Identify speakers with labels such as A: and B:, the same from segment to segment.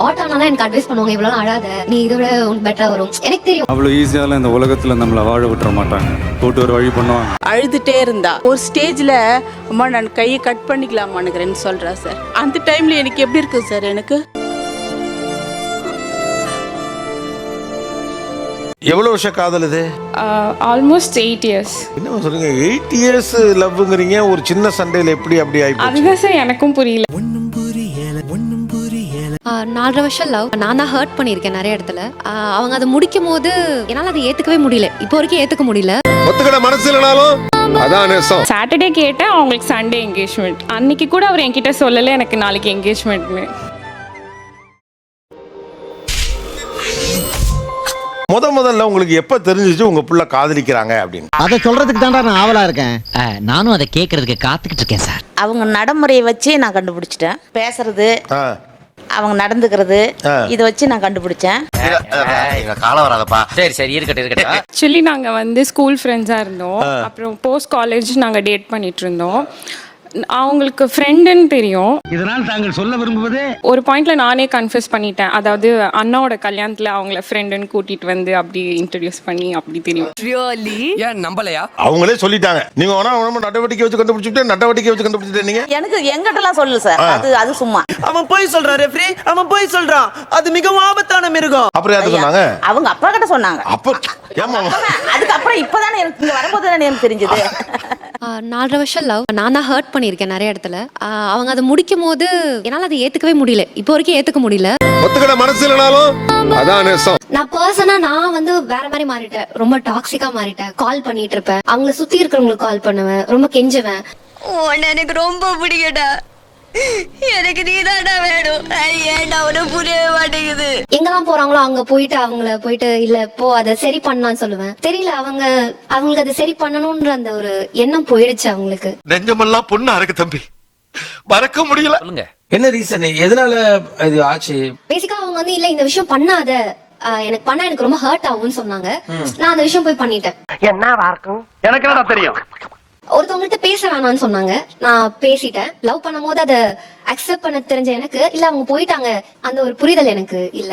A: Hot ஆனாலும் எனக்கு advice பண்ணுவாங்க, இவ்வளவு அழாத, நீ இதை விட பெட்டரா வரும். எனக்கு தெரியும்
B: அவ்வளவு ஈஸியால இந்த உலகத்துல நம்மள வாழ விட்டுற மாட்டாங்க, போட்டு ஒரு வழி பண்ணுவாங்க.
C: அழுதுட்டே இருந்தா ஒரு ஸ்டேஜ்ல அம்மா நான் கையை கட் பண்ணிக்கலாமான்னு சொல்றா சார். அந்த டைம்ல எனக்கு எப்படி இருக்கு சார்? எனக்கு
D: எவ்வளவு வருஷம் காதல் இது?
E: Almost 8 years.
D: என்ன சொல்றீங்க 8 years லவ்ங்கறீங்க? ஒரு சின்ன சண்டையில எப்படி அப்படி ஆயிப்போச்சு?
E: அதுதான் சார் எனக்கும் புரியல.
A: 4 வருஷம் லவ். நான் தான் ஹர்ட் பண்ணியிருக்கேன் நிறைய இடத்துல. அவங்க அதை முடிக்கும் போது என்னால் அதை ஏற்றுக்கவே முடியல, இப்போ வரைக்கும் ஏற்றுக்க முடியல.
D: ஒத்துக்கிட மனசு இல்லைனாலும் அதான் நேசம்.
E: சாட்டர்டே கேட்டேன், அவங்களுக்கு சண்டே என்கேஜ்மெண்ட். அன்னைக்கு கூட அவர் என்கிட்ட சொல்லலை எனக்கு நாளைக்கு என்கேஜ்மெண்ட்னு.
D: முதல்ல உங்களுக்கு எப்ப தெரிஞ்சிச்சு உங்க புள்ள காதலிக்கிறாங்க அப்படின்னு?
F: அதை சொல்றதுக்கு தான்டா நான் ஆவலா இருக்கேன்.
G: நானும் அதை கேட்கறதுக்கு காத்துக்கிட்டு இருக்கேன் சார்.
H: அவங்க நடைமுறையை வச்சு நான் கண்டுபிடிச்சிட்டேன். பேசுறது, அவங்க நடந்துக்கிறது, இதை வச்சு நான் கண்டுபிடிச்சேன்.
G: காலம் வராதப்பா. சரி இருக்கட்டும்.
E: ஆக்சுவலி நாங்கள் வந்து ஸ்கூல் ஃப்ரெண்ட்ஸாக இருந்தோம். அப்புறம் போஸ்ட் காலேஜ் நாங்கள் டேட் பண்ணிட்டு இருந்தோம். அவங்களுக்கு ஃப்ரெண்டுன்னு தெரியும்.
F: இதனால் தாங்கள் சொல்ல விரும்புவது,
E: ஒரு பாயிண்ட்ல நானே கன்ஃபெஸ் பண்ணிட்டேன். அதாவது அண்ணாவோட கல்யாணத்துல அவங்கள ஃப்ரெண்டுன்னு கூட்டிட்டு வந்து அப்படி இன்ட்ரடியூஸ் பண்ணி அப்படி தெரியும்.
G: ஏன் நம்பலையா?
D: அவங்களே சொல்லிட்டாங்க. நீங்க வேணா நடவடிக்கை வச்சு கண்டுபிடிச்சிட்டே நீங்க.
H: எனக்கு எங்கிட்டலாம் சொல்லு சார், அது சும்மா.
I: அவன் போய் சொல்றான் ரெஃப்ரி, அவன் போய் சொல்றான். அது மிகவும் ஆபத்தான மிருகம்.
D: அப்புறம் யாரு சொன்னாங்க?
H: அவங்க அப்பா கிட்ட சொன்னாங்க. அதுக்கப்புறம் இப்பதானே எனக்கு இங்க வரும்போது எனக்கு தெரிஞ்சது.
A: 4 வருஷம் லவ். நான் தான் ஹர்ட் பண்ணியிருக்கேன் நிறைய இடத்துல. அவங்க அதை முடிக்கும் போது என்னால் அதை ஏற்றுக்கவே முடியல, இப்போ வரைக்கும் ஏற்றுக்க முடியல.
D: ஒத்துக்கிட மனசு இல்லைனாலும் அதான் நேசம்.
A: நான் பர்சனா நான் வந்து வேற மாதிரி மாறிட்டேன், ரொம்ப டாக்ஸிக்கா மாறிட்டேன். கால் பண்ணிட்டு இருப்பேன், அவங்கள சுத்தி இருக்கிறவங்களுக்கு கால் பண்ணுவேன், ரொம்ப கெஞ்சுவேன்.
J: எனக்கு ரொம்ப பிடிக்கடா, எனக்கு நீதாடா வேணும், ஏன்டா உனக்கு புரியவே மாட்டேங்குது.
A: எங்கெல்லாம் போறாங்களோ அங்க போயிட்டு அவங்கள போயிட்டு இல்ல போ அதை சரி பண்ணலாம்னு சொல்லுவேன். தெரியல, அவங்களுக்கு அதை சரி பண்ணணும்ன்ற அந்த ஒரு எண்ணம் போயிடுச்சு அவங்களுக்கு.
D: நெஞ்சமெல்லாம் பொண்ணா இருக்கு தம்பி, மறக்க முடியல.
I: என்ன ரீசன், எதனால இது ஆச்சு?
A: பேசிக்கா அவங்க வந்து இல்ல இந்த விஷயம் பண்ணாத, எனக்கு பண்ணா எனக்கு ரொம்ப ஹர்ட் ஆகும்னு சொன்னாங்க. நான் அந்த விஷயம் போய் பண்ணிட்டேன்.
F: என்னவா இருக்கும் எனக்கு என்ன தெரியும்.
A: ஒருத்தவங்கள்ட்ட பேச வேணாம்னு சொன்னாங்க, நான் பேசிட்டேன். லவ் பண்ணும் போது அதை அக்செப்ட் பண்ண தெரிஞ்ச எனக்கு இல்ல, அவங்க போயிட்டாங்க அந்த ஒரு புரிதல் எனக்கு இல்ல.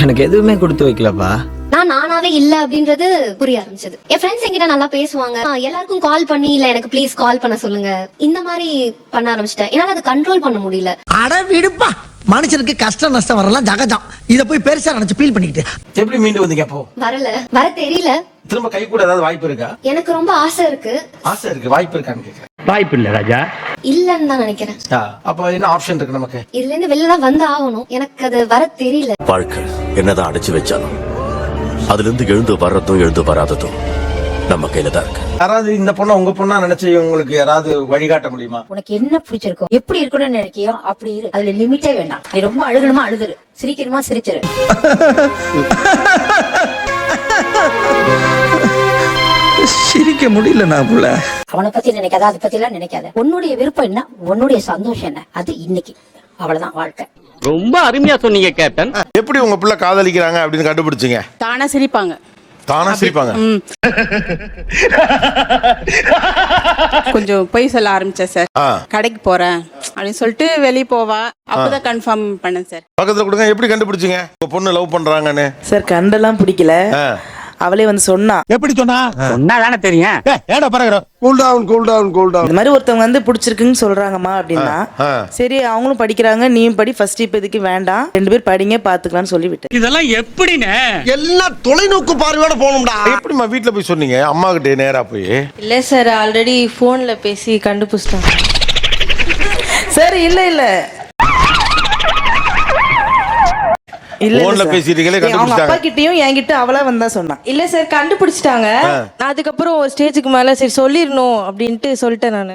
I: எனக்கு எதுவுமே கொடுத்து வைக்கலப்பா.
A: நான் நானாவே இல்ல அப்படின்றது புரிய ஆரம்பிச்சது. என் ஃப்ரெண்ட்ஸ் என்கிட்ட நல்லா பேசுவாங்க, எல்லாருக்கும் கால் பண்ணி இல்ல எனக்கு ப்ளீஸ் கால் பண்ண சொல்லுங்க, இந்த மாதிரி பண்ண ஆரம்பிச்சிட்டேன். என்னால அதை கண்ட்ரோல் பண்ண முடியல.
F: அட விடுப்பா, மனுஷனுக்கு கஷ்டம் நஷ்டம் வரலாம் ஜகஜம். இத போய் பெருசா நினைச்சு ஃபீல் பண்ணிக்கிட்டு
I: எப்படி மீண்டு வந்தீங்க? அப்போ
A: வர தெரியல.
I: திரும்ப கை கூட ஏதாவது வாய்ப்பு இருக்கா?
A: எனக்கு ரொம்ப ஆசை இருக்கு.
I: வாய்ப்பு இருக்கான்னு கேக்குறேன்.
F: வாய்ப்பு இல்ல ராஜா,
A: இல்லன்னு தான் நினைக்கிறேன்.
I: அப்ப என்ன ஆப்ஷன் இருக்கு நமக்கு?
A: இதுல இருந்து வெளில தான் வந்து ஆகணும். எனக்கு அது வர தெரியல.
K: வாழ்க்கை என்னதான் அடைச்சு வச்சாலும் அதுல இருந்து எழுந்து வர்றதும் எழுந்து வராததும் நம்ம கையில தான் இருக்கு.
I: யாராவது இந்த பொண்ணை உங்க பொண்ணா நினைச்சு உங்களுக்கு யாராவது வழிகாட்ட முடியுமா?
H: உனக்கு என்ன பிடிச்சிருக்கோ, எப்படி இருக்கணும்னு நினைக்கியோ அப்படி இரு. அதுல லிமிட்டே வேண்டாம். நீ ரொம்ப அழுகணுமா அழுதுரு, சிரிக்கணுமா சிரிச்சிரு.
I: சிரிக்க முடியல நான் புள்ள.
H: அவனை பத்தி நினைக்காத, அதை பத்தி எல்லாம் நினைக்காத. உன்னுடைய விருப்பம் என்ன, உன்னுடைய சந்தோஷம் என்ன, அது இன்னைக்கு. அவ்வளவுதான் வாழ்க்கை.
G: ரொம்ப அருமையா சொன்னீங்க கேப்டன்.
D: எப்படி உங்க புள்ள காதலிக்கிறாங்க அப்படின்னு கண்டுபிடிச்சீங்க?
C: தானா சிரிப்பாங்க. கொஞ்சம் பொய் சொல்ல ஆரம்பிச்சேன் சார். கடைக்கு போறேன் அப்படின்னு சொல்லிட்டு வெளியே போவா, அப்பதான் கன்ஃபார்ம் பண்ணேன் சார்.
D: பக்கத்துல கொடுங்க. எப்படி கண்டுபிடிச்சீங்க உங்க பொண்ணு லவ் பண்றாங்கன்னு?
L: சார் கண்டெல்லாம் பிடிக்கல, அவளே வந்து சொன்னா.
F: எப்படி சொன்னாதானே தெரியும். ஏடா பாருங்க,
D: கூல் டவுன்.
L: இந்த மாதிரி ஒருத்தவங்க வந்து பிடிச்சிருக்குன்னு சொல்றாங்கம்மா அப்படின்னா, சரி அவங்களும் படிக்கிறாங்க, நீயும் படி, ஃபர்ஸ்ட் இப்போதைக்கு வேண்டாம், 2 பேர் படிங்க பாத்துக்கலாம்னு சொல்லிவிட்டேன்.
F: இதெல்லாம் எப்படின்னு
I: எல்லாம் தொலைநோக்கு பார்வையோட போகணும்டா.
D: எப்படிமா வீட்டுல போய் சொன்னீங்க அம்மா கிட்ட நேரா போய்?
J: இல்ல சார், ஆல்ரெடி போன்ல பேசி கண்டுபிடிச்சிட்டோம்.
L: சரி இல்ல
D: போன்ல பேசிட்டீங்களே,
L: அவங்க அப்பா கிட்டயும் என்கிட்ட அவளா வந்தா சொன்னா.
J: இல்ல சார், கண்டுபிடிச்சிட்டாங்க. நான் அதுக்கப்புறம் ஒரு ஸ்டேஜுக்கு மேல சரி சொல்லிடணும் அப்படின்ட்டு சொல்லிட்டேன் நானு.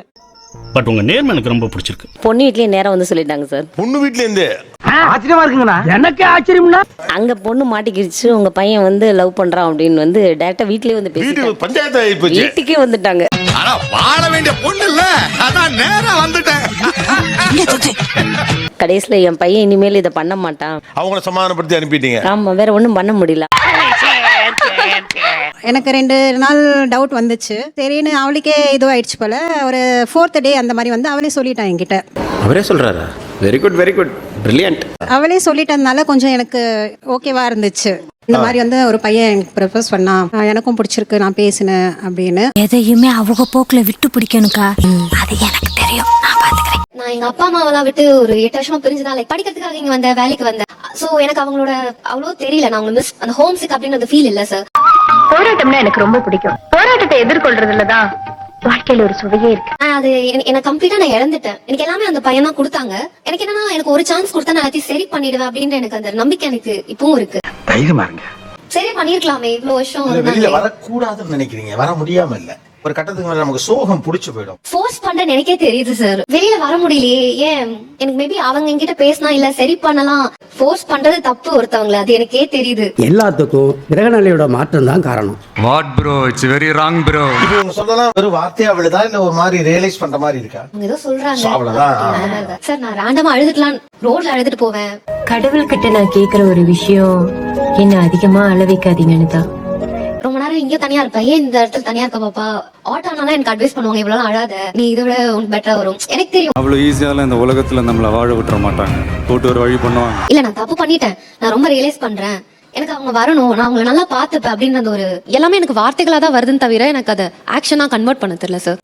F: பட் உங்க நேர்மை எனக்கு ரொம்ப பிடிச்சிருக்கு.
H: பொண்ணு வீட்லயே நேரம் வந்து சொல்லிட்டாங்க சார்.
D: பொண்ணு வீட்ல இருந்து?
F: ஆச்சரியமா இருக்குங்கண்ணா. எனக்கு ஆச்சரியம்னா
H: அங்க பொண்ணு மாட்டிக்கிடுச்சு, உங்க பையன் வந்து லவ் பண்றான் அப்படின்னு வந்து டைரக்டா வீட்லயே வந்து பேசிட்டாங்க.
D: பஞ்சாயத்து ஆயி போச்சு.
H: வீட்டுக்கே வந்துட்டாங்க.
D: ஆனா வாழ வேண்டிய பொண்ணு இல்ல, அதான் நேரா வந்துட்டேன்.
H: கடைசியில என் பையன் இனிமேல் இதை பண்ண மாட்டான்.
D: அவங்கள சமாதானப்படுத்தி அனுப்பிட்டீங்க?
H: ஆமா, வேற ஒண்ணும் பண்ண முடியல.
J: எனக்கு 2 நாள் டவுட் வந்துச்சு. சரின்னு அவளுக்கே இதுவாயிடுச்சு போல. ஒரு 4th டே அந்த மாதிரி வந்து அவளே சொல்லிட்டான் என்கிட்ட.
D: அவரே சொல்றாரா? Very good, very good, brilliant.
J: அவளே சொல்லிட்டதுனால கொஞ்சம் எனக்கு ஓகேவா இருந்துச்சு. இந்த மாதிரி வந்து ஒரு பையன் எனக்கு ப்ரப்போஸ் பண்ணா, எனக்கும் பிடிச்சிருக்கு, நான் பேசினேன் அப்படின்னு.
A: எதையுமே அவங்க போக்குல விட்டு பிடிக்கணுக்கா, அது எனக்கு தெரியும், நான் பாத்துக்கிறேன். நான் எங்க அப்பா அம்மாவெல்லாம் விட்டு ஒரு 8 வருஷமா பிரிஞ்சுதான் படிக்கிறதுக்காக இங்க வந்த வேலைக்கு வந்தேன். சோ எனக்கு அவங்களோட அவ்வளோ தெரியல, நான் மிஸ் அந்த ஹோம் சிக் அப்படின்னு ஃபீல் இல்ல சார்.
J: போராட்டம்னா எனக்கு ரொம்ப பிடிக்கும். போராட்டத்தை எதிர்கொள்றதுலதான் வாழ்க்கையில ஒரு சுவையே இருக்கு.
A: அது எனக்கு கம்ப்ளீட்டா நான் இழந்துட்டேன். எனக்கு எல்லாமே அந்த பையன் தான் கொடுத்தாங்க. எனக்கு என்னன்னா, எனக்கு ஒரு சான்ஸ் கொடுத்தா நான் எல்லாத்தையும் சரி பண்ணிடுவேன் அப்படின்ற எனக்கு அந்த நம்பிக்கை எனக்கு இப்பவும் இருக்கு.
D: தைரியமா இருங்க.
A: சரி பண்ணிருக்கலாமே, இவ்வளவு வருஷம்
D: வெளியில வரக்கூடாதுன்னு நினைக்கிறீங்க, வர முடியாம இல்ல. ஒரு கட்டத்துக்கு மேல நமக்கு சோகம் புடிச்சு போயிடும்.
A: ஃபோர்ஸ் பண்றேன்னு எனக்கே தெரியுது சார். வெளியில வர முடியலையே, ஏன் எனக்கு மேபி அவங்க என்கிட்ட பேசினா இல்ல சரி பண்ணலாம். ஃபோர்ஸ் பண்றது தப்பு ஒருத்தவங்கள, அது எனக்கே தெரியுது.
F: எல்லாத்துக்கும் கிரகநிலையோட மாற்றம் தான் காரணம்.
B: What bro, it's very wrong bro.
D: இப்போ உங்க சொல்லலாம் வெறும் வார்த்தையா விழுதா இல்ல ஒரு மாதிரி ரியலைஸ் பண்ற மாதிரி இருக்கா?
A: அவங்க ஏதோ சொல்றாங்க
D: அவ்வளவுதான்.
A: சார். நான் ரேண்டமா அழுதுக்கலாம், ரோட்ல அழுதுட்டு போவேன்.
J: கடவுள்கிட்ட நான் கேக்குற ஒரு விஷயம், என்ன அதிகமா அழ வைக்காதீங்கன்னு தான்.
A: ரொம்ப நேரம் இங்க தனியா இருப்பேன், ஏன் இந்த இடத்துல தனியா இருக்க பாப்பா, ஆட்டோனால எனக்கு அட்வைஸ் பண்ணுவாங்க, இவ்வளவு அழாத, நீ இதை விட உனக்கு பெட்டரா வரும். எனக்கு தெரியும்
B: அவ்வளோ ஈஸியால இந்த உலகத்துல நம்மளை வாழ விட்டுற மாட்டாங்க. போட்டு ஒரு வழி பண்ணுவாங்க.
A: இல்ல நான் தப்பு பண்ணிட்டேன், நான் ரொம்ப ரியலைஸ் பண்றேன், எனக்கு அவங்க வரணும், நான் அவங்களை நல்லா பாத்துப்பேன் அப்படின்ற ஒரு எல்லாமே எனக்கு வார்த்தைகளா தான் வருதுன்னு தவிர எனக்கு அதை ஆக்ஷனா கன்வெர்ட் பண்ண தெரியல சார்.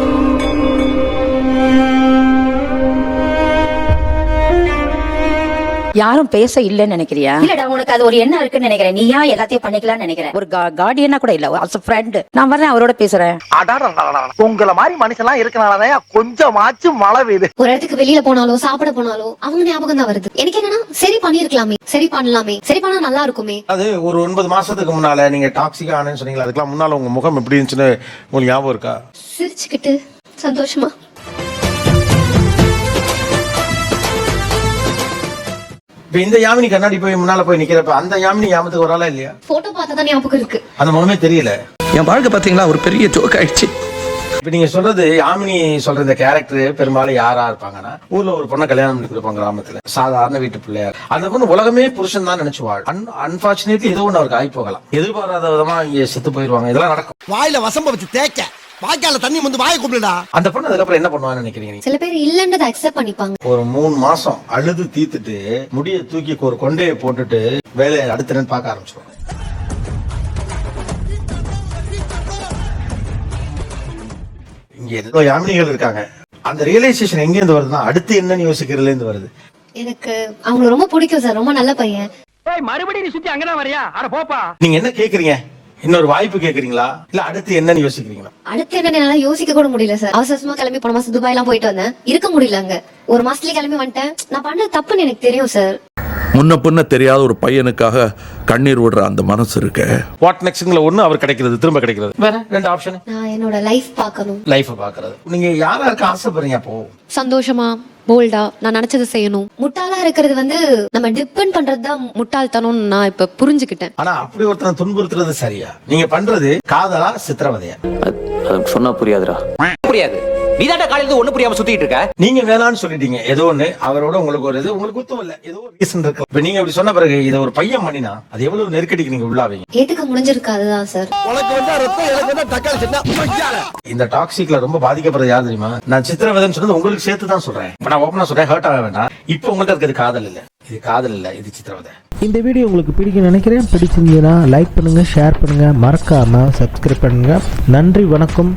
H: யாரும் பேச இல்லன்னு நினைக்கிறியா?
J: இல்லடா, உனக்கு அது ஒரு எண்ணம் இருக்குன்னு நினைக்கிறேன். நீயா எல்லாத்தையும் பண்ணிக்கலாம்னு நினைக்கிறேன்.
H: ஒரு கார்டியனா கூட இல்ல, as a friend நான் வரேன், அவரோட பேசுறேன்.
I: உங்கள மாதிரி மனுஷன்லாம் இருக்கனாலதான் கொஞ்சமாச்சும் மழை பெய்யுது.
A: ஒரு இடத்துக்கு வெளியில போனாலோ சாப்பிட போனாலோ அவங்க ஞாபகம் தான் வருது. எனக்கு என்னன்னா, சரி பண்ணிருக்கலாமே, சரி பண்ணலாமே, சரி பண்ணா நல்லா இருக்குமே.
D: அது ஒரு 9 மாசத்துக்கு முன்னால நீங்க டாக்ஸிக்கா ஆனேன்னு சொன்னீங்களா, அதுக்கெல்லாம் முன்னால உங்க முகம் எப்படி இருந்துச்சுன்னு உங்களுக்கு ஞாபகம் இருக்கா?
A: சிரிச்சுக்கிட்டு சந்தோஷமா.
D: இப்ப இந்த யாமினி கண்ணாடி போய் முன்னால போய் நிக்கிறப்ப அந்த யாமினி ஞாபகத்துக்கு ஒரு ஆளா இல்லையா?
A: போட்டோ பார்த்தா ஞாபகம் இருக்கு,
D: அந்த முகமே தெரியல.
I: என் வாழ்க்கை பாத்தீங்களா ஒரு பெரிய ஜோக் ஆயிடுச்சு.
D: இப்ப நீங்க சொல்றது யாமினி சொல்ற இந்த கேரக்டர் பெரும்பாலும் யாரா இருப்பாங்கன்னா, ஊர்ல ஒரு பொண்ணை கல்யாணம் பண்ணி கொடுப்பாங்க, கிராமத்துல சாதாரண வீட்டு பிள்ளையார். அந்த பொண்ணு உலகமே புருஷன் தான் நினைச்சு வாழ். அன்பார்ச்சுனேட்லி ஏதோ ஒண்ணு அவருக்கு ஆகி போகலாம், எதிர்பாராத விதமா இங்க செத்து போயிருவாங்க. இதெல்லாம் நடக்கும்.
F: வாயில வசம்ப வச்சு தேய்க்க, வாய்க்கால தண்ணி வந்து வாயை கூப்பிடுடா.
D: அந்த பொண்ணு அதுக்கப்புறம் என்ன பண்ணுவான்னு நினைக்கிறீங்க நீங்க?
A: சில பேர் இல்லன்றதை அக்செப்ட் பண்ணிப்பாங்க.
D: ஒரு 3 மாசம் அழுது தீத்துட்டு முடிய தூக்கி ஒரு கொண்டையை போட்டுட்டு வேலையை அடுத்த பார்க்க ஆரம்பிச்சிருவாங்க. இங்க எவ்வளோ யாமினிகள் இருக்காங்க. அந்த ரியலைசேஷன் எங்க இருந்து வருதுன்னா, அடுத்து என்னன்னு யோசிக்கிறதுல இருந்து வருது.
A: எனக்கு அவங்க ரொம்ப பிடிக்கும் சார், ரொம்ப நல்ல பையன்.
G: மறுபடியும் நீ சுத்தி அங்கதான் வரியா? அட போப்பா.
D: நீங்க என்ன கேக்குறீங்க? இன்னொரு வாய்ப்பு கேக்குறீங்களா, இல்ல அடுத்து என்னன்னு யோசிக்கிறீங்களா?
A: அடுத்து என்ன என்னால யோசிக்க கூட முடியல சார். அவசரமா கிளம்பி போன மாசம் துபாய் எல்லாம் போயிட்டு வந்தேன், இருக்க முடியல அங்க. ஒரு மாசத்துலயே கிளம்பி வந்துட்டேன். நான் பண்ண தப்புன்னு எனக்கு தெரியும் சார்.
K: முன்ன பின்ன தெரியாத ஒரு பையனுக்காக கண்ணீர் விடுற அந்த மனசு இருக்கு.
D: வாட் நெக்ஸ்ட்ல ஒண்ணு அவர் கிடைக்கிறது, திரும்ப கிடைக்கிறது. வேற 2 ஆப்ஷன்.
A: நான் என்னோட லைஃப் பார்க்கணும்,
D: லைஃப் பார்க்கறது. நீங்க யாரா இருக்க ஆசைப்படுறீங்க? அப்போ
A: சந்தோஷமா போல்டா நான் நினைச்சதை செய்யணும். முட்டாளா இருக்கிறது வந்து நம்ம டிபெண்ட் பண்றதுதான் முட்டாள்தனம் நான் இப்ப புரிஞ்சுக்கிட்டேன்.
D: ஆனா அப்படி ஒருத்தனை துன்புறுத்துறது சரியா? நீங்க பண்றது காதலா சித்திரவதையா?
G: சொன்னா புரியாதுடா. புரியாது. நீ தான் காலையில ஒண்ணு புரியாம சுத்திட்டு இருக்க.
D: நீங்க வேணான்னு சொல்லிட்டீங்க, ஏதோ ஒண்ணு அவரோட உங்களுக்கு ஒரு இது, உங்களுக்கு குத்தம் இல்ல, ஏதோ ஒரு ரீசன் இருக்கு. இப்ப நீங்க அப்படி சொன்ன பிறகு இதை ஒரு பையன் பண்ணினா அது எவ்வளவு நெருக்கடிக்கு நீங்க உள்ளாவீங்க?
A: ஏத்துக்க முடிஞ்சிருக்காதுதான் சார்.
F: உனக்கு வந்தா ரத்தம், எனக்கு வந்தா தக்காளி சட்னா.
D: இந்த டாக்ஸிக்ல ரொம்ப பாதிக்கப்படுறது யார் தெரியுமா? நான் சித்திரவதைன்னு சொன்னது உங்களுக்கு சேர்த்து தான் சொல்றேன். இப்ப நான் ஓப்பனா சொல்றேன், ஹர்ட் ஆக வேண்டாம். இப்ப உங்கள்ட்ட இருக்கிறது காதல் இல்ல, இது காதல் இல்ல, இது சித்திரவதை.
F: இந்த வீடியோ உங்களுக்கு பிடிக்கும் நினைக்கிறேன். பிடிச்சிருந்தீங்கன்னா லைக் பண்ணுங்க, ஷேர் பண்ணுங்க, மறக்காம சப்ஸ்கிரைப் பண்ணுங்க. நன்றி, வணக்கம்.